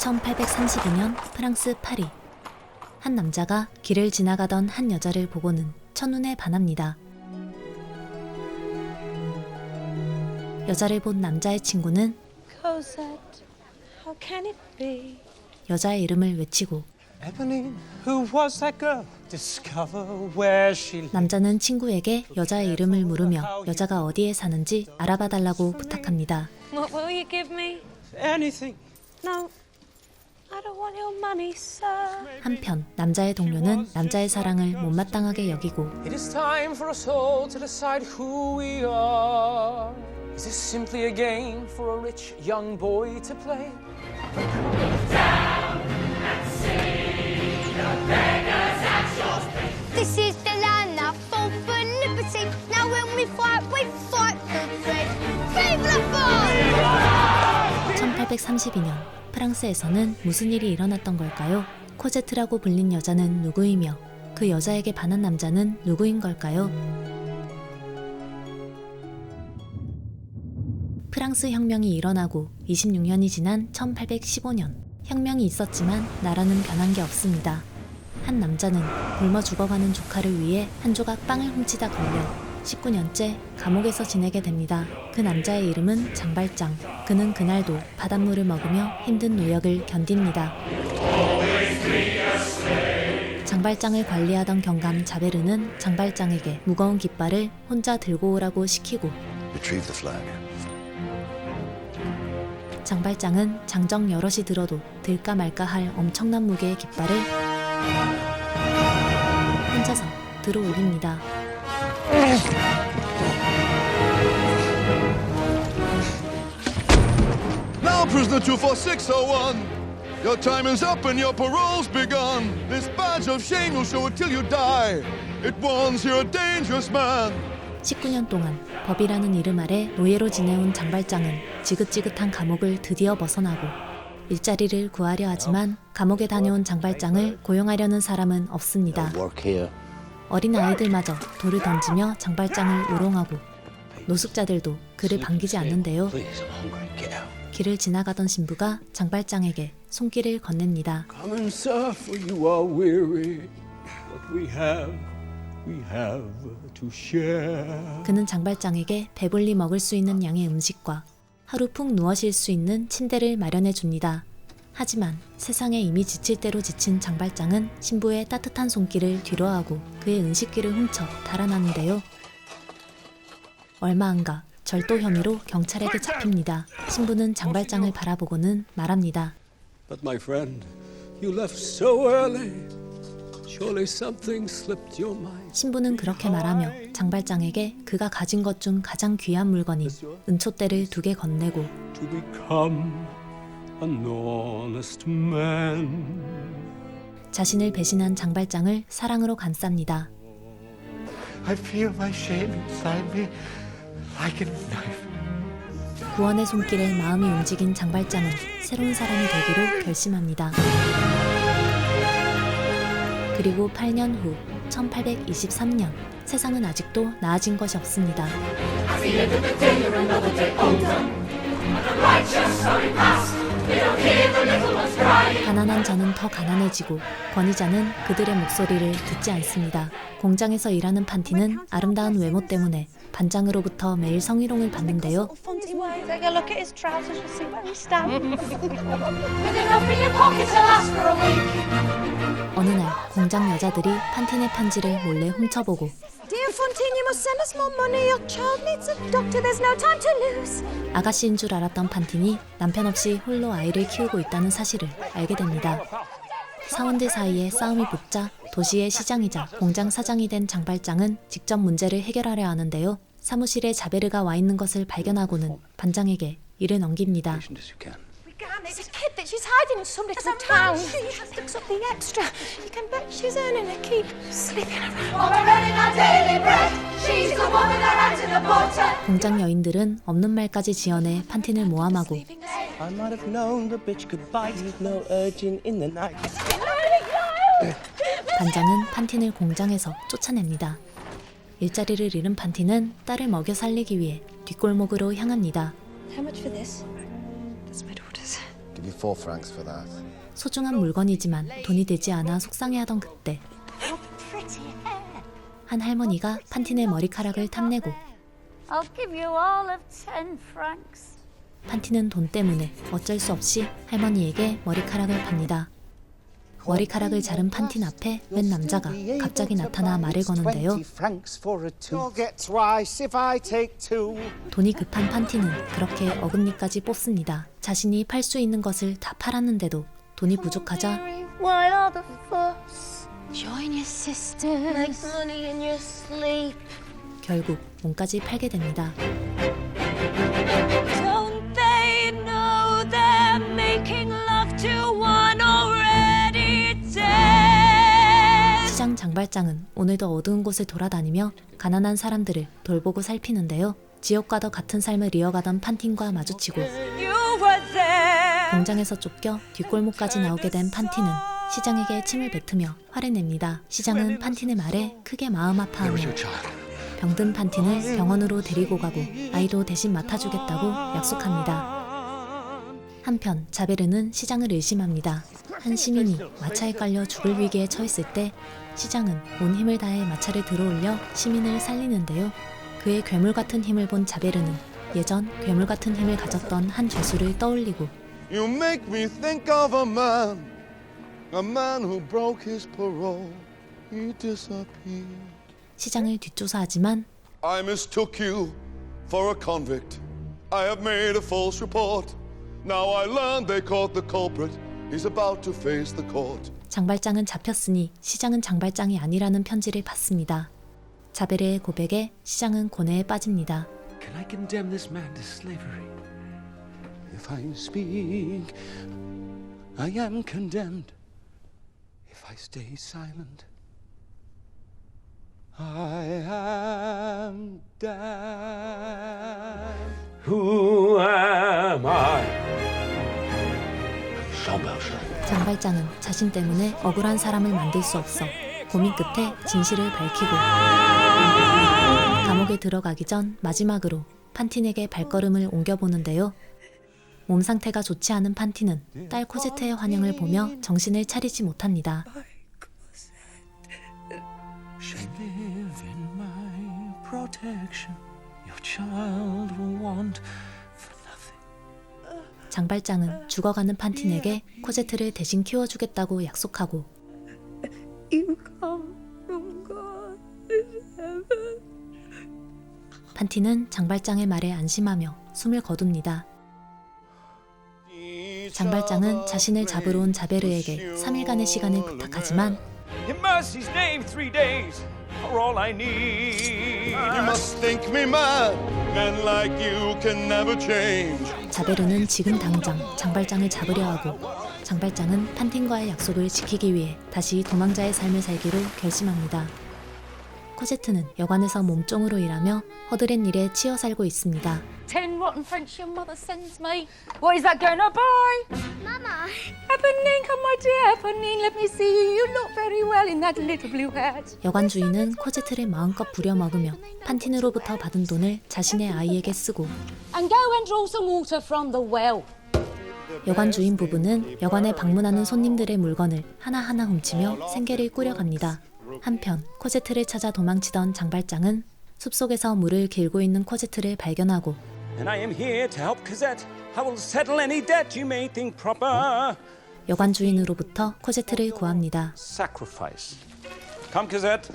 1832년 프랑스 파리. 한 남자가 길을 지나가던 한 여자를 보고는 첫눈에 반합니다. 여자를 본 남자의 친구는 Cosette, how can it be? 여자의 이름을 외치고 Eponine, who was that girl? Discover where she lives. 남자는 친구에게 여자의 이름을 물으며 여자가 어디에 사는지 알아봐달라고 부탁합니다. What will you give me? Anything. No, I don't want your money, sir. 한편 남자의 동료는 남자의 사랑을 못마땅하게 여기고 It is time for us all to decide who we are. Is this simply a game for a rich young boy to play? This is the land that fought for liberty. Now when we fight for bread. Vive la France! 1832년 프랑스에서는 무슨 일이 일어났던 걸까요? 코제트라고 불린 여자는 누구이며 그 여자에게 반한 남자는 누구인 걸까요? 프랑스 혁명이 일어나고 26년이 지난 1815년. 혁명이 있었지만 나라는 변한 게 없습니다. 한 남자는 굶어 죽어가는 조카를 위해 한 조각 빵을 훔치다 걸려 19년째 감옥에서 지내게 됩니다. 그 남자의 이름은 장발장. 그는 그날도 바닷물을 먹으며 힘든 노역을 견딥니다. 장발장을 관리하던 경감 자베르는 장발장에게 무거운 깃발을 혼자 들고 오라고 시키고 Retrieve the flag. 장발장은 장정 여럿이 들어도 들까 말까 할 엄청난 무게의 깃발을 혼자서 들어 올립니다. Now, prisoner 24601, your time is up and your parole's begun. This badge of shame you'll show it till you die. It warns you're a dangerous man. 19년 동안 법이라는 이름 아래 노예로 지내온 장발장은 지긋지긋한 감옥을 드디어 벗어나고 일자리를 구하려 하지만 감옥에 다녀온 장발장을 고용하려는 사람은 없습니다. 어린 아이들마저 돌을 던지며 장발장을 우롱하고 노숙자들도 그를 반기지 않는데요. 길을 지나가던 신부가 장발장에게 손길을 건넵니다. Come and serve, for you are weary. What we have to share. 그는 장발장에게 배불리 먹을 수 있는 양의 음식과 하루 푹 누워 쉴 수 있는 침대를 마련해 줍니다. 하지만 세상에 이미 지칠 대로 지친 장발장은 신부의 따뜻한 손길을 뒤로하고 그의 은식귀를 훔쳐 달아나는데요. 얼마 안 가 절도 혐의로 경찰에게 잡힙니다. 신부는 장발장을 바라보고는 말합니다. But my friend, you left so early. Surely something slipped your mind. 신부는 그렇게 말하며 장발장에게 그가 가진 것 중 가장 귀한 물건인 은촛대를 2개 건네고 To become an honest man. 자신을 배신한 장발장을 사랑으로 감쌉니다. I feel my shame inside me like a knife. 구원의 손길에 마음이 움직인 장발장은 새로운 사람이 되기로 결심합니다. 그리고 8년 후 1823년 세상은 아직도 나아진 것이 없습니다. 가난한 자는 더 가난해지고 권위자는 그들의 목소리를 듣지 않습니다. 공장에서 일하는 판티는 아름다운 외모 때문에 반장으로부터 매일 성희롱을 받는데요. Take a look at his trousers, you'll see where we stand. 어느 날 공장 여자들이 판틴의 편지를 몰래 훔쳐보고 Dear Fontaine, you must send us more money. Your child needs a doctor. There's no time to lose. 아가씨인 줄 알았던 판틴이 남편 없이 홀로 아이를 키우고 있다는 사실을 알게 됩니다. 사원들 사이에 싸움이 붙자 도시의 시장이자 공장 사장이 된 장발장은 직접 문제를 해결하려 하는데요. 사무실에 자베르가 와 있는 것을 발견하고는 반장에게 일을 넘깁니다. There's a kid that she's hiding in some little town. She has to up the extra. You can bet she's earning a keep sleeping around. 공장 여인들은 없는 말까지 지어내 판틴을 모함하고 I might have known the bitch could bite with no urging in the night. 반장은 판틴을 공장에서 쫓아냅니다. 일자리를 잃은 판틴은 딸을 먹여 살리기 위해 뒷골목으로 향합니다. How much for this? That's my daughter's. Give you 4 francs for that. 소중한 물건이지만 돈이 되지 않아 속상해하던 그때 한 할머니가 판틴의 머리카락을 탐내고 I'll give you all of 10 francs. 판틴은 돈 때문에 어쩔 수 없이 할머니에게 머리카락을 팝니다. 머리카락을 자른 판틴 앞에 웬 남자가 갑자기 나타나 말을 거는데요. You'll get twice if I take 2. 돈이 급한 판틴은 그렇게 어금니까지 뽑습니다. 자신이 팔 수 있는 것을 다 팔았는데도 돈이 부족하자 Why all the fuss? Join your sisters. Make money in your sleep. 결국 몸까지 팔게 됩니다. Don't they know they're making love to one already dead? 시장 장발장은 오늘도 어두운 곳을 돌아다니며 가난한 사람들을 돌보고 살피는데요. 지옥과도 같은 삶을 이어가던 판틴과 마주치고 You were there. 공장에서 쫓겨 뒷골목까지 나오게 된 판틴은 시장에게 침을 뱉으며 화를 냅니다. 시장은 판틴의 말에 크게 마음 아파하며 병든 판틴을 병원으로 데리고 가고 아이도 대신 맡아주겠다고 약속합니다. 한편 자베르는 시장을 의심합니다. 한 시민이 마차에 깔려 죽을 위기에 처했을 때 시장은 온 힘을 다해 마차를 들어올려 시민을 살리는데요. 그의 괴물 같은 힘을 본 자베르는 예전 괴물 같은 힘을 가졌던 한 죄수를 떠올리고 You make me think of a man who broke his parole. He disappeared. 시장을 뒷조사하지만 I mistook you for a convict. I have made a false report. Now I learn they caught the culprit. He's about to face the court. 장발장은 잡혔으니 시장은 장발장이 아니라는 편지를 받습니다. 자베르의 고백에 시장은 고뇌에 빠집니다. Can I condemn this man to slavery? If I speak, I am condemned. If I stay silent, I am damned. Who am I? 장발장은 자신 때문에 억울한 사람을 만들 수 없어 고민 끝에 진실을 밝히고 감옥에 들어가기 전 마지막으로 판틴에게 발걸음을 옮겨보는데요. 몸 상태가 좋지 않은 판틴은 딸 코제트의 환영을 보며 정신을 차리지 못합니다. Live in my protection. Your child will want for nothing. 장발장은 죽어가는 판틴에게 코제트를 대신 키워주겠다고 약속하고 You come from God in heaven. 판틴은 장발장의 말에 안심하며 숨을 거둡니다. 장발장은 자신을 잡으러 온 자베르에게 3일간의 시간을 부탁하지만 In mercy's name, 3 days are all I need. You must think me mad. Men like you can never change. 자베르는 지금 당장 장발장을 잡으려 하고 장발장은 판틴과의 약속을 지키기 위해 다시 도망자의 삶을 살기로 결심합니다. 코제트는 여관에서 몸종으로 일하며 허드렛 일에 치여 살고 있습니다. 10 rotten French your mother sends me. What is that gonna buy? Mama. Eponine, come my dear. Eponine, let me see you. You look very well in that little blue hat. 여관 주인은 코제트를 마음껏 부려먹으며 판틴으로부터 받은 돈을 자신의 아이에게 쓰고 And go and draw some water from the well. 여관 주인 부부는 여관에 방문하는 손님들의 물건을 하나하나 훔치며 생계를 꾸려갑니다. 한편 코제트를 찾아 도망치던 장발장은 숲속에서 물을 길고 있는 코제트를 발견하고 And I am here to help Cosette. I will settle any debt you may think proper. 여관 주인으로부터 코제트를 구합니다. Sacrifice. Come, Cosette.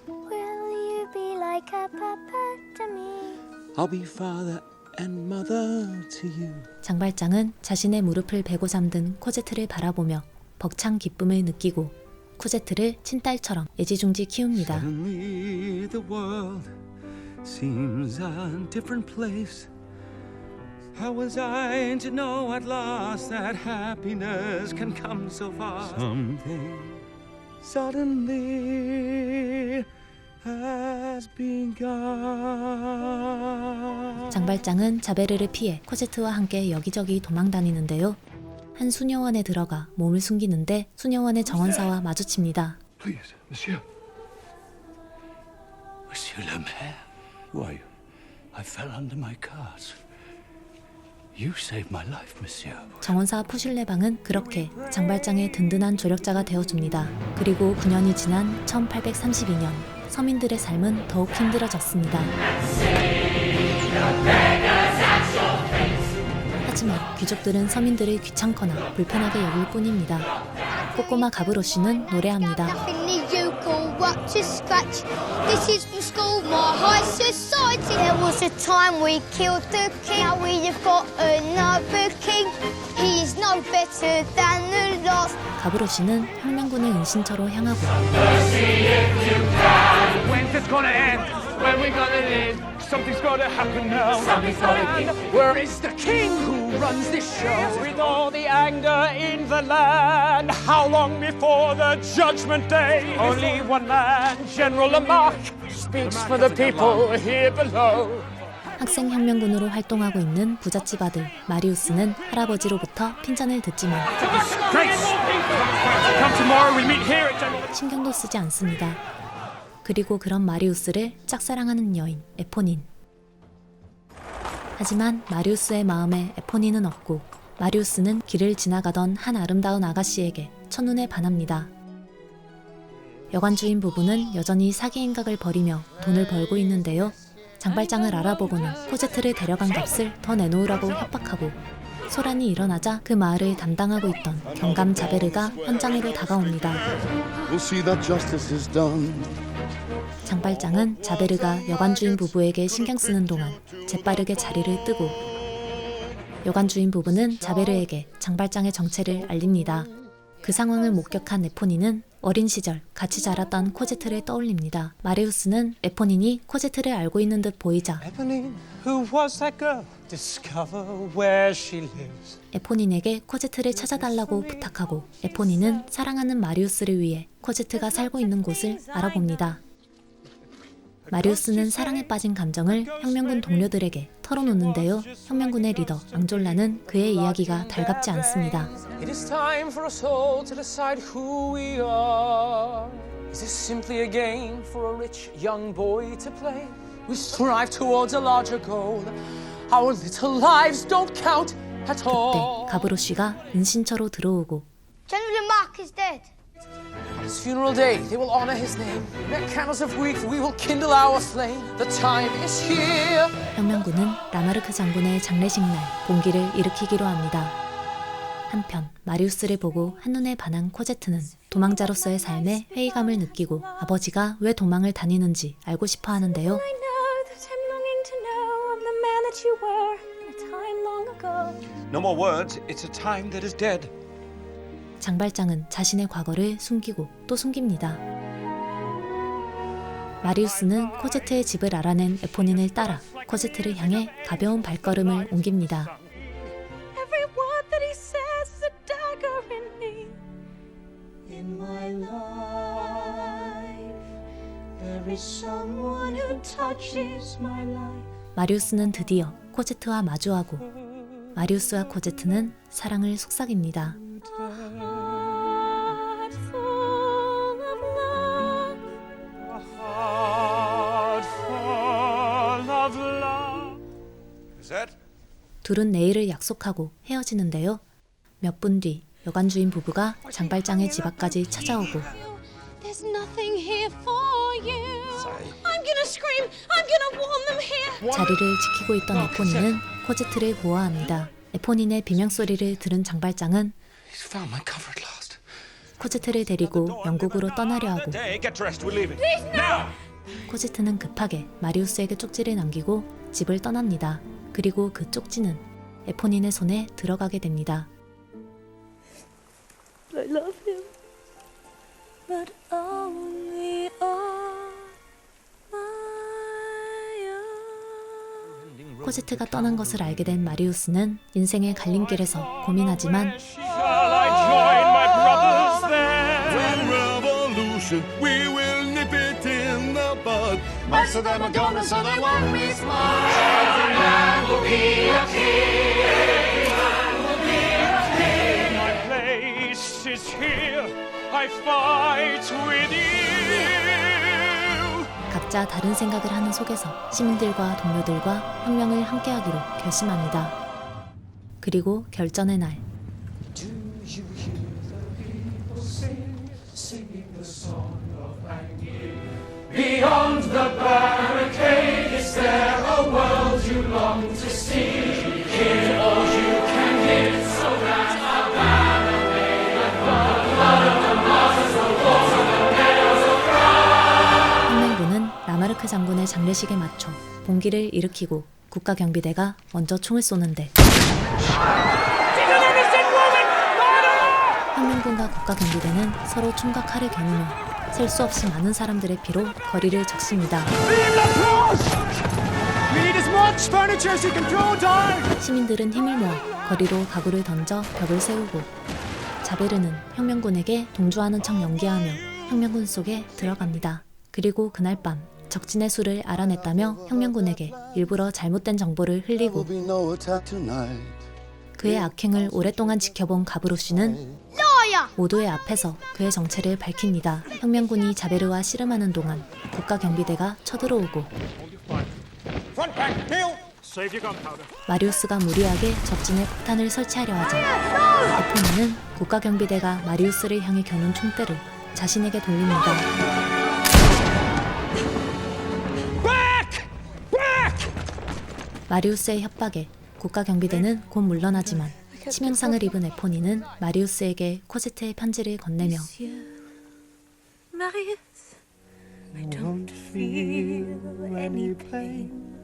Will you be like a papa to me? I'll be father and mother to you. 장발장은 자신의 무릎을 베고 잠든 코제트를 바라보며 벅찬 기쁨을 느끼고 코제트를 친딸처럼 애지중지 키웁니다. Suddenly the world seems a different place. How was I to know at last that happiness can come so fast? Something suddenly has begun. 장발장은 자베르를 피해 코제트와 함께 여기저기 도망다니는데요. 한 수녀원에 들어가 몸을 숨기는데 수녀원의 정원사와 마주칩니다. Please, monsieur. Monsieur le Maire, who are you? I fell under my carts. You saved my life, monsieur. 정원사 푸슐레방은 그렇게 장발장의 든든한 조력자가 되어줍니다. 그리고 9년이 지난 1832년 서민들의 삶은 더욱 힘들어졌습니다. 하지만 귀족들은 서민들을 귀찮거나 불편하게 여길 뿐입니다. 꼬꼬마 가브로쉬는 노래합니다. Nothing that you call up to scratch. This is from school, my high society. There was a time we killed the king. Now we have got another king. He is no better than the last. 가브로쉬는 혁명군의 은신처로 향하고 When's this gonna end? When we gonna live? Something's gotta happen now. Something's gotta happen. Where is the king who runs this show? With all the anger in the land, how long before the judgment day? Only one man, General Lamarck, speaks for the people here below. 학생혁명군으로 활동하고 있는 부잣집 아들 마리우스는 할아버지로부터 핀잔을 듣지만 Come tomorrow, we meet here at 신경도 쓰지 않습니다. 그리고 그런 마리우스를 짝사랑하는 여인 에포닌. 하지만 마리우스의 마음에 에포닌은 없고 마리우스는 길을 지나가던 한 아름다운 아가씨에게 첫눈에 반합니다. 여관주인 부부는 여전히 사기 행각을 벌이며 돈을 벌고 있는데요. 장발장을 알아보고는 코제트를 데려간 값을 더 내놓으라고 협박하고 소란이 일어나자 그 마을을 담당하고 있던 경감 자베르가 현장으로 다가옵니다. We'll see that justice is done. 장발장은 자베르가 여관주인 부부에게 신경 쓰는 동안 재빠르게 자리를 뜨고 여관주인 부부는 자베르에게 장발장의 정체를 알립니다. 그 상황을 목격한 에포닌은 어린 시절 같이 자랐던 코제트를 떠올립니다. 마리우스는 에포닌이 코제트를 알고 있는 듯 보이자 Eponine, who was that girl? Discover where she lives. 에포닌에게 코제트를 찾아달라고 부탁하고 에포닌은 사랑하는 마리우스를 위해 코제트가 살고 있는 곳을 알아봅니다. 마리우스는 사랑에 빠진 감정을 혁명군 동료들에게 털어놓는데요. 혁명군의 리더 앙졸라는 그의 이야기가 달갑지 않습니다. It is time for us all to decide who we are. Is this simply a game for a rich young boy to play? We strive towards a larger goal. Our little lives don't count at 그때 all. 가브로쉬가 은신처로 들어오고 General Lamarck is dead. On his funeral day, they will honor his name. Met candles of grief, we will kindle our flame. The time is here. 혁명군은 라마르크 장군의 장례식 날 봉기를 일으키기로 합니다. 한편 마리우스를 보고 한눈에 반한 코제트는 도망자로서의 삶에 회의감을 느끼고 아버지가 왜 도망을 다니는지 알고 싶어 하는데요. I know that I'm longing to know of the man that you were in a time long ago. No more words. It's a time that is dead. 장발장은 자신의 과거를 숨기고 또 숨깁니다. 마리우스는 코제트의 집을 알아낸 에포닌을 따라 코제트를 향해 가벼운 발걸음을 옮깁니다. Every word that he says is a dagger in me. In my life, there is someone who touches my life. 마리우스는 드디어 코제트와 마주하고 마리우스와 코제트는 사랑을 속삭입니다. Heart full of love. A heart full of love. Is that? 둘은 내일을 약속하고 헤어지는데요. 몇 분 뒤 여관주인 부부가 장발장의 집 앞까지 찾아오고 There's nothing here for you. I'm gonna scream. I'm gonna warn them here. 자리를 지키고 있던 에포닌은 코제트를 보호합니다. 에포닌의 비명소리를 들은 장발장은 He's found my cover at last. 코제트를 데리고 영국으로 떠나려 하고 Hey, get dressed. We're leaving. Now! 코제트는 급하게 마리우스에게 쪽지를 남기고 집을 떠납니다. 그리고 그 쪽지는 에포닌의 손에 들어가게 됩니다. I love him, but only on my own. 코제트가 떠난 것을 알게 된 마리우스는 인생의 갈림길에서 고민하지만 Shall I join my brothers there? When revolution, we will nip it in the bud. Most of them are gone, so they won't miss much. My place is here. I fight with you. 각자 다른 생각을 하는 속에서 시민들과 동료들과 혁명을 함께하기로 결심합니다. 그리고 결전의 날. Beyond the barricade, is there a world you long to see? Hit all you can hit, so that our banner may unfurl. The blood of the martyrs will water the meadows of grass. 혁명군은 라마르크 장군의 장례식에 맞춰 봉기를 일으키고 국가경비대가 먼저 총을 쏘는데 혁명군과 국가경비대는 서로 총과 칼을 겨누며 셀 수 없이 많은 사람들의 피로 거리를 적십니다. 시민들은 힘을 모아 거리로 가구를 던져 벽을 세우고 자베르는 혁명군에게 동조하는 척 연기하며 혁명군 속에 들어갑니다. 그리고 그날 밤 적진의 수를 알아냈다며 혁명군에게 일부러 잘못된 정보를 흘리고 그의 악행을 오랫동안 지켜본 가브로시는 모두의 앞에서 그의 정체를 밝힙니다. 혁명군이 자베르와 씨름하는 동안 국가경비대가 쳐들어오고 마리우스가 무리하게 적진에 폭탄을 설치하려 하자 에포니는 국가경비대가 마리우스를 향해 겨눈 총대를 자신에게 돌립니다. 마리우스의 협박에 국가경비대는 곧 물러나지만 치명상을 입은 에포니는 마리우스에게 코제트의 편지를 건네며 Marius, I don't feel any pain.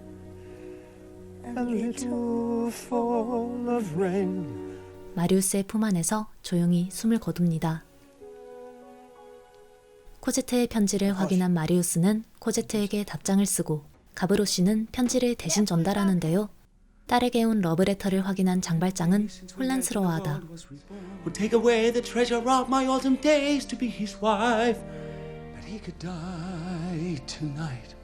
A little fall of rain. 마리우스의 품 안에서 조용히 숨을 거둡니다. 코제트의 편지를 확인한 마리우스는 코제트에게 답장을 쓰고 가브로시는 편지를 대신 전달하는데요. 딸에게 온 러브레터를 확인한 장발장은 혼란스러워하다. Would take away the treasure of my autumn days to be his wife. But he could die tonight.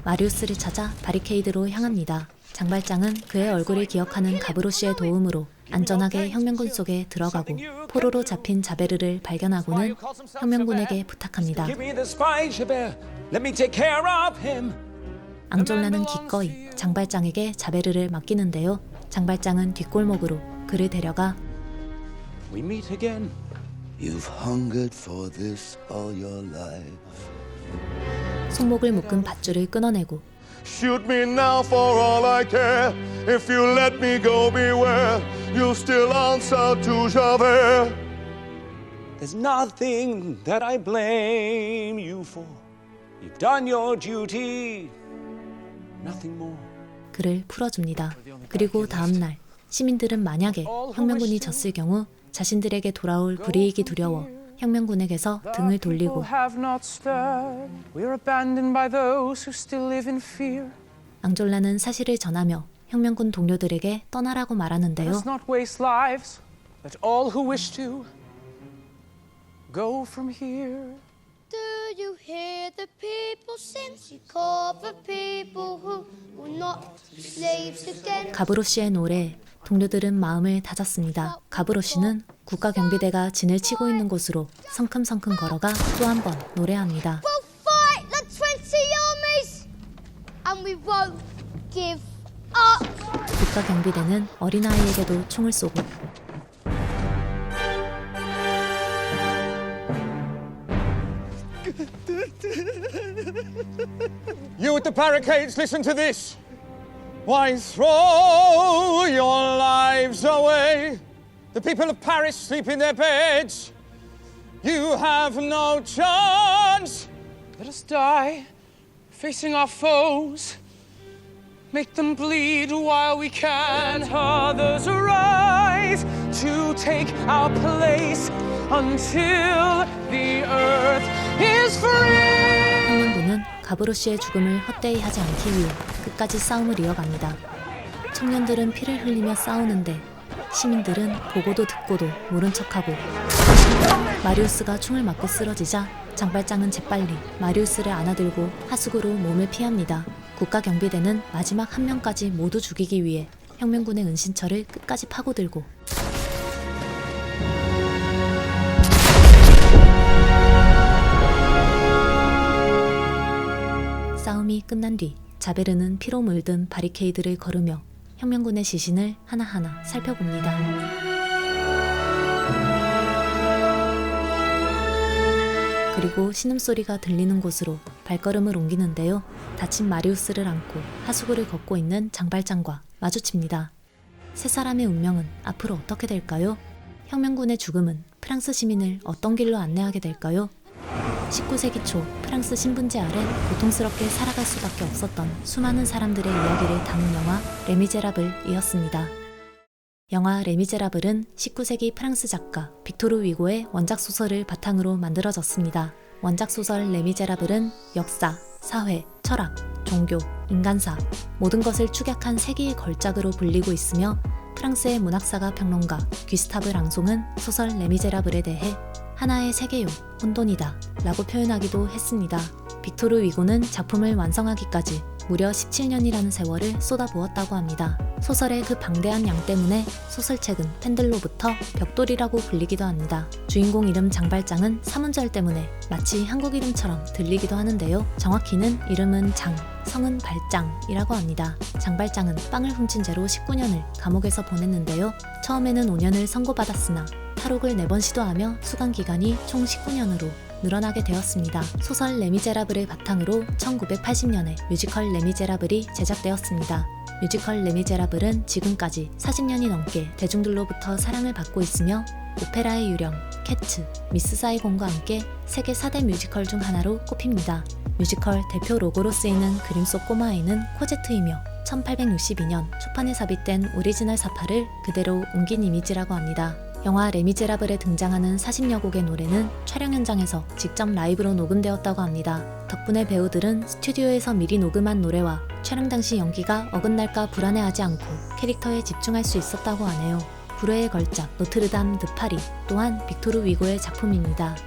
마리우스를 찾아 바리케이드로 향합니다. 장발장은 그의 얼굴을 기억하는 가브로시의 도움으로 안전하게 혁명군 속에 들어가고 포로로 잡힌 자베르를 발견하고는 혁명군에게 부탁합니다. Give me the spy, Javert. Let me take care of him. 앙졸라는 기꺼이 장발장에게 자베르를 맡기는데요. 장발장은 뒷골목으로 그를 데려가 We meet again. You've hungered for this all your life. 손목을 묶은 밧줄을 끊어내고 Shoot me now for all I care. If you let me go, beware. You'll still answer to Javert. There's nothing that I blame you for. You've done your duty. Nothing more. 그를 풀어줍니다. 그리고 다음 날 시민들은 만약에 혁명군이 졌을 경우 자신들에게 돌아올 불이익이 두려워 혁명군에게서 등을 돌리고 앙졸라는 사실을 전하며 혁명군 동료들에게 떠나라고 말하는데요. Do you hear the people sing? She called for people who will not be slaves again. 가브로시의 노래에 동료들은 마음을 다잡습니다. 가브로시는 국가경비대가 진을 치고 있는 곳으로 성큼성큼 걸어가 또 한 번 노래합니다. We'll fight the 20 armies and we won't give up. 국가경비대는 어린아이에게도 총을 쏘고 You at the barricades, listen to this. Why throw your lives away? The people of Paris sleep in their beds. You have no chance. Let us die, facing our foes. Make them bleed while we can. Others arise to take our place until the earth is free. 혁명군은 가브로시의 죽음을 헛되이 하지 않기 위해 끝까지 싸움을 이어갑니다. 청년들은 피를 흘리며 싸우는데 시민들은 보고도 듣고도 모른 척하고 마리우스가 총을 맞고 쓰러지자 장발장은 재빨리 마리우스를 안아들고 하수구로 몸을 피합니다. 국가경비대는 마지막 한 명까지 모두 죽이기 위해 혁명군의 은신처를 끝까지 파고들고 싸움이 끝난 뒤 자베르는 피로 물든 바리케이드를 걸으며 혁명군의 시신을 하나하나 살펴봅니다. 그리고 신음소리가 들리는 곳으로 발걸음을 옮기는데요. 다친 마리우스를 안고 하수구를 걷고 있는 장발장과 마주칩니다. 세 사람의 운명은 앞으로 어떻게 될까요? 혁명군의 죽음은 프랑스 시민을 어떤 길로 안내하게 될까요? 19세기 초 프랑스 신분제 아래 고통스럽게 살아갈 수밖에 없었던 수많은 사람들의 이야기를 담은 영화 레미제라블이었습니다. 영화 레미제라블은 19세기 프랑스 작가 빅토르 위고의 원작 소설을 바탕으로 만들어졌습니다. 원작 소설 레미제라블은 역사, 사회, 철학, 종교, 인간사 모든 것을 축약한 세기의 걸작으로 불리고 있으며 프랑스의 문학사가 평론가 귀스타브 랑송은 소설 레미제라블에 대해 하나의 세계요, 혼돈이다 라고 표현하기도 했습니다. 빅토르 위고는 작품을 완성하기까지 무려 17년이라는 세월을 쏟아부었다고 합니다. 소설의 그 방대한 양 때문에 소설책은 팬들로부터 벽돌이라고 불리기도 합니다. 주인공 이름 장발장은 3음절 때문에 마치 한국 이름처럼 들리기도 하는데요. 정확히는 이름은 장, 성은 발장이라고 합니다. 장발장은 빵을 훔친 죄로 19년을 감옥에서 보냈는데요. 처음에는 5년을 선고받았으나 탈옥을 4번 시도하며 수감기간이 총 19년으로 늘어나게 되었습니다. 소설 레미제라블을 바탕으로 1980년에 뮤지컬 레미제라블이 제작되었습니다. 뮤지컬 레미제라블은 지금까지 40년이 넘게 대중들로부터 사랑을 받고 있으며 오페라의 유령, 캐츠, 미스 사이곤과 함께 세계 4대 뮤지컬 중 하나로 꼽힙니다. 뮤지컬 대표 로고로 쓰이는 그림 속 꼬마아이는 코제트이며 1862년 초판에 삽입된 오리지널 사파를 그대로 옮긴 이미지라고 합니다. 영화 레미제라블에 등장하는 40여 곡의 노래는 촬영 현장에서 직접 라이브로 녹음되었다고 합니다. 덕분에 배우들은 스튜디오에서 미리 녹음한 노래와 촬영 당시 연기가 어긋날까 불안해하지 않고 캐릭터에 집중할 수 있었다고 하네요. 불후의 걸작 노트르담 드 파리 또한 빅토르 위고의 작품입니다.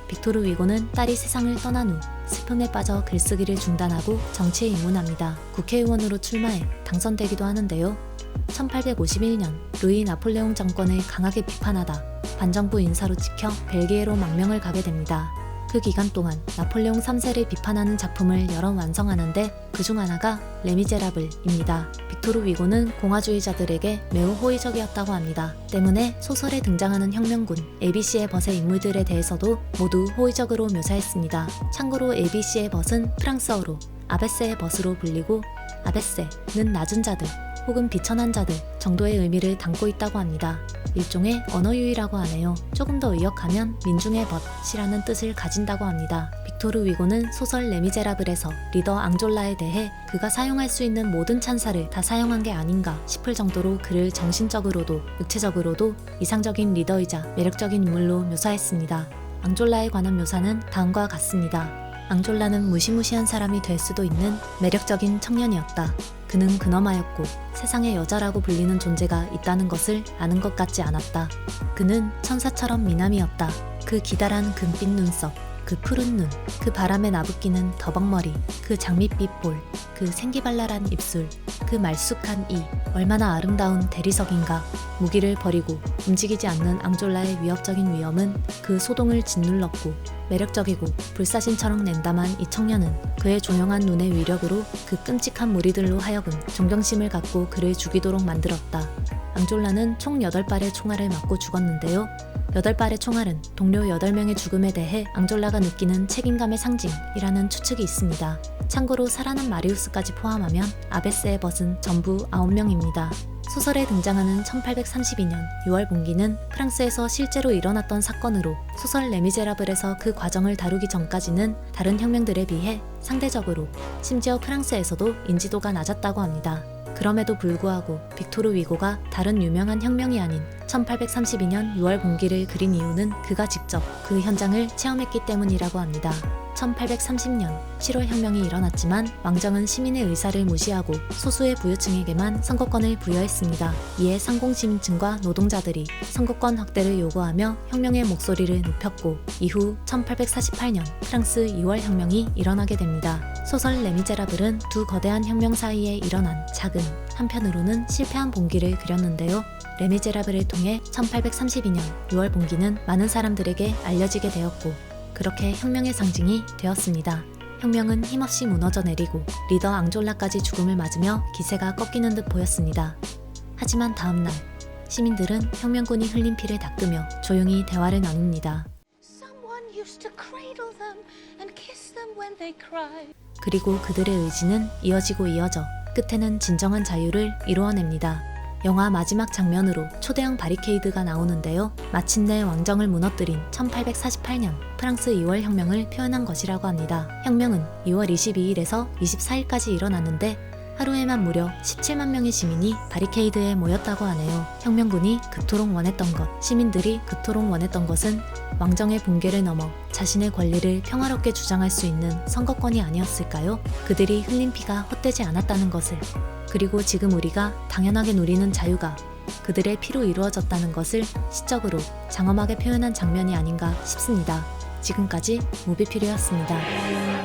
빅토르 위고는 딸이 세상을 떠난 후 슬픔에 빠져 글쓰기를 중단하고 정치에 입문합니다. 국회의원으로 출마해 당선되기도 하는데요. 1851년 루이 나폴레옹 정권을 강하게 비판하다 반정부 인사로 찍혀 벨기에로 망명을 가게 됩니다. 그 기간 동안 나폴레옹 3세를 비판하는 작품을 여러 완성하는데 그중 하나가 레미제라블입니다. 빅토르 위고는 공화주의자들에게 매우 호의적이었다고 합니다. 때문에 소설에 등장하는 혁명군 ABC의 벗의 인물들에 대해서도 모두 호의적으로 묘사했습니다. 참고로 ABC의 벗은 프랑스어로 아베세의 벗으로 불리고 아베세는 낮은 자들 혹은 비천한 자들 정도의 의미를 담고 있다고 합니다. 일종의 언어유희라고 하네요. 조금 더 의역하면 민중의 벗이라는 뜻을 가진다고 합니다. 빅토르 위고는 소설 레미제라블에서 리더 앙졸라에 대해 그가 사용할 수 있는 모든 찬사를 다 사용한 게 아닌가 싶을 정도로 그를 정신적으로도 육체적으로도 이상적인 리더이자 매력적인 인물로 묘사했습니다. 앙졸라에 관한 묘사는 다음과 같습니다. 앙졸라는 무시무시한 사람이 될 수도 있는 매력적인 청년이었다. 그는 근엄하였고 세상의 여자라고 불리는 존재가 있다는 것을 아는 것 같지 않았다. 그는 천사처럼 미남이었다. 그 기다란 금빛 눈썹, 그 푸른 눈, 그 바람에 나부끼는 더벅머리, 그 장밋빛 볼, 그 생기발랄한 입술, 그 말쑥한 이, 얼마나 아름다운 대리석인가. 무기를 버리고 움직이지 않는 앙졸라의 위협적인 위엄은 그 소동을 짓눌렀고 매력적이고 불사신처럼 냉담한 이 청년은 그의 조용한 눈의 위력으로 그 끔찍한 무리들로 하여금 존경심을 갖고 그를 죽이도록 만들었다. 앙졸라는 총 8발의 총알을 맞고 죽었는데요. 8발의 총알은 동료 8명의 죽음에 대해 앙졸라가 느끼는 책임감의 상징이라는 추측이 있습니다. 참고로 살아난 마리우스까지 포함하면 아베스의 벗은 전부 9명입니다. 소설에 등장하는 1832년 6월 분기는 프랑스에서 실제로 일어났던 사건으로 소설 레미제라블에서 그 과정을 다루기 전까지는 다른 혁명들에 비해 상대적으로 심지어 프랑스에서도 인지도가 낮았다고 합니다. 그럼에도 불구하고 빅토르 위고가 다른 유명한 혁명이 아닌 1832년 6월 분기를 그린 이유는 그가 직접 그 현장을 체험했기 때문이라고 합니다. 1830년 7월 혁명이 일어났지만 왕정은 시민의 의사를 무시하고 소수의 부유층에게만 선거권을 부여했습니다. 이에 상공시민층과 노동자들이 선거권 확대를 요구하며 혁명의 목소리를 높였고 이후 1848년 프랑스 2월 혁명이 일어나게 됩니다. 소설 레미제라블은 두 거대한 혁명 사이에 일어난 작은 한편으로는 실패한 봉기를 그렸는데요. 레미제라블을 통해 1832년 6월 봉기는 많은 사람들에게 알려지게 되었고 그렇게 혁명의 상징이 되었습니다. 혁명은 힘없이 무너져 내리고 리더 앙졸라까지 죽음을 맞으며 기세가 꺾이는 듯 보였습니다. 하지만 다음날 시민들은 혁명군이 흘린 피를 닦으며 조용히 대화를 나눕니다. Someone used to cradle them and kiss them when they cried. 그리고 그들의 의지는 이어지고 이어져 끝에는 진정한 자유를 이루어냅니다. 영화 마지막 장면으로 초대형 바리케이드가 나오는데요. 마침내 왕정을 무너뜨린 1848년 프랑스 2월 혁명을 표현한 것이라고 합니다. 혁명은 2월 22일에서 24일까지 일어났는데 하루에만 무려 17만 명의 시민이 바리케이드에 모였다고 하네요. 혁명군이 그토록 원했던 것, 시민들이 그토록 원했던 것은 왕정의 붕괴를 넘어 자신의 권리를 평화롭게 주장할 수 있는 선거권이 아니었을까요? 그들이 흘린 피가 헛되지 않았다는 것을, 그리고 지금 우리가 당연하게 누리는 자유가 그들의 피로 이루어졌다는 것을 시적으로 장엄하게 표현한 장면이 아닌가 싶습니다. 지금까지 무비필이었습니다.